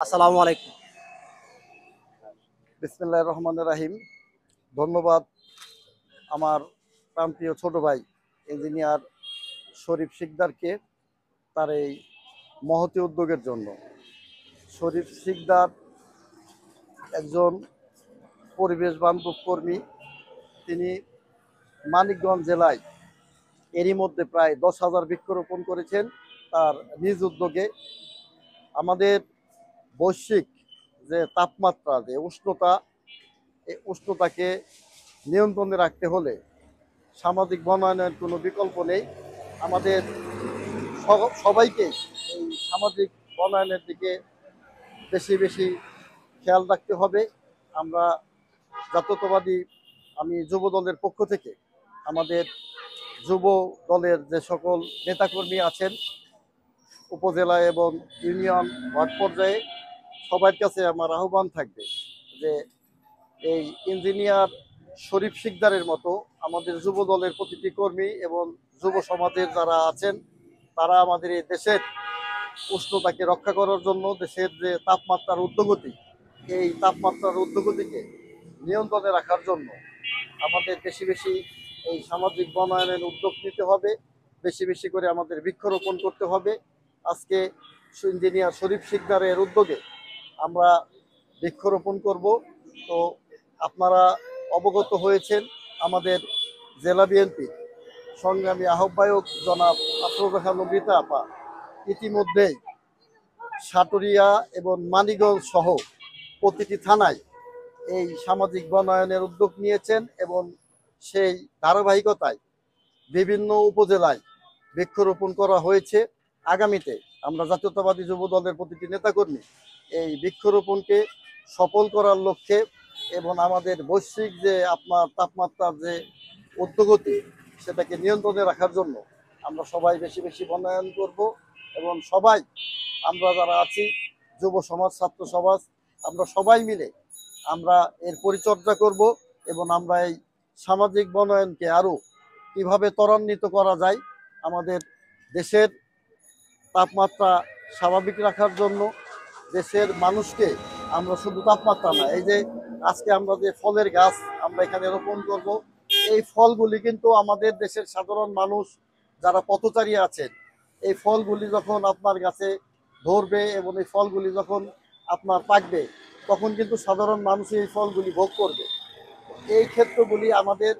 আসসালামু আলাইকুম। বিসমিল্লাহির রহমানির রাহিম। ধন্যবাদ আমার প্রান্তীয় ছোট ভাই ইঞ্জিনিয়ার শরীফ শিকদারকে তার এই মহতী উদ্যোগের জন্য। শরীফ শিকদার একজন পরিবেশ বান্ধব কর্মী। তিনি মানিকগঞ্জ জেলায় এরই মধ্যে প্রায় 10,000 বৃক্ষরোপণ করেছেন তার নিজ উদ্যোগে। আমাদের বৈশ্বিক যে তাপমাত্রা, যে উষ্ণতা, এই উষ্ণতাকে নিয়ন্ত্রণে রাখতে হলে সামাজিক বনায়নের কোনো বিকল্প নেই। আমাদের সবাইকে এই সামাজিক বনায়নের দিকে বেশি বেশি খেয়াল রাখতে হবে। আমরা জাতীয়তাবাদী, আমি যুব দলের পক্ষ থেকে আমাদের যুব দলের যে সকল নেতাকর্মী আছেন উপজেলা এবং ইউনিয়ন ওয়ার্ড পর্যায়ে, সবার কাছে আমার আহ্বান থাকবে যে এই ইঞ্জিনিয়ার শরীফ শিকদারের মতো আমাদের যুব দলের প্রতিটি কর্মী এবং যুব সমাজের যারা আছেন তারা আমাদের এই দেশের উষ্ণতাকে রক্ষা করার জন্য, দেশের যে তাপমাত্রার ঊর্ধ্বগতি, এই তাপমাত্রার ঊর্ধ্বগতিকে নিয়ন্ত্রণে রাখার জন্য আমাদের বেশি বেশি এই সামাজিক বনায়নের উদ্যোগ নিতে হবে। বেশি বেশি করে আমাদের বৃক্ষরোপণ করতে হবে। আজকে ইঞ্জিনিয়ার শরীফ শিকদারের উদ্যোগে আমরা বৃক্ষরোপণ করব। তো আপনারা অবগত হয়েছেন আমাদের জেলা বিএনপি সংগ্রামী আহ্বায়ক জনাব আফরোজা খানম রীতা আপা ইতিমধ্যেই সাটুরিয়া এবং মানিকগঞ্জ সহ প্রতিটি থানায় এই সামাজিক বনায়নের উদ্যোগ নিয়েছেন এবং সেই ধারাবাহিকতায় বিভিন্ন উপজেলায় বৃক্ষরোপণ করা হয়েছে। আগামীতে আমরা জাতীয়তাবাদী যুব দলের প্রতিটি নেতাকর্মী এই বৃক্ষরোপণকে সফল করার লক্ষ্যে এবং আমাদের বৈশ্বিক যে আপনার তাপমাত্রার যে ঊর্ধ্বগতি, সেটাকে নিয়ন্ত্রণে রাখার জন্য আমরা সবাই বেশি বেশি বনায়ন করব। এবং সবাই আমরা যারা আছি, যুব সমাজ, ছাত্র সমাজ, আমরা সবাই মিলে আমরা এর পরিচর্যা করব এবং আমরা এই সামাজিক বনায়নকে আরও কিভাবে ত্বরান্বিত করা যায়, আমাদের দেশের তাপমাত্রা স্বাভাবিক রাখার জন্য, দেশের মানুষকে আমরা শুধু তাপমাত্রা না, এই যে আজকে আমরা যে ফলের গাছ আমরা এখানে রোপণ করব, এই ফলগুলি কিন্তু আমাদের দেশের সাধারণ মানুষ যারা পথচারী আছেন, এই ফলগুলি যখন আপনার গাছে ধরবে এবং এই ফলগুলি যখন আপনার পাকবে, তখন কিন্তু সাধারণ মানুষ এই ফলগুলি ভোগ করবে। এই ক্ষেত্রগুলি আমাদের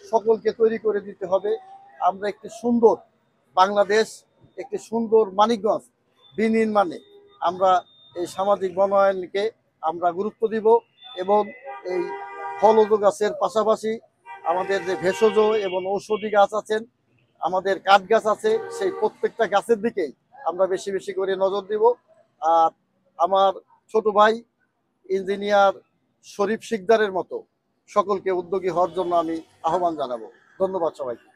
সকলকে তৈরি করে দিতে হবে। আমরা একটি সুন্দর বাংলাদেশ, একটি সুন্দর মানিকগঞ্জ বিনির্মাণে আমরা এই সামাজিক বনায়নকে আমরা গুরুত্ব দিব এবং এই ফলজ গাছের পাশাপাশি আমাদের যে ভেষজ এবং ঔষধি গাছ আছেন, আমাদের কাঠ গাছ আছে, সেই প্রত্যেকটা গাছের দিকেই আমরা বেশি বেশি করে নজর দিব। আর আমার ছোট ভাই ইঞ্জিনিয়ার শরীফ শিকদারের মতো সকলকে উদ্যোগী হওয়ার জন্য আমি আহ্বান জানাবো। ধন্যবাদ সবাইকে।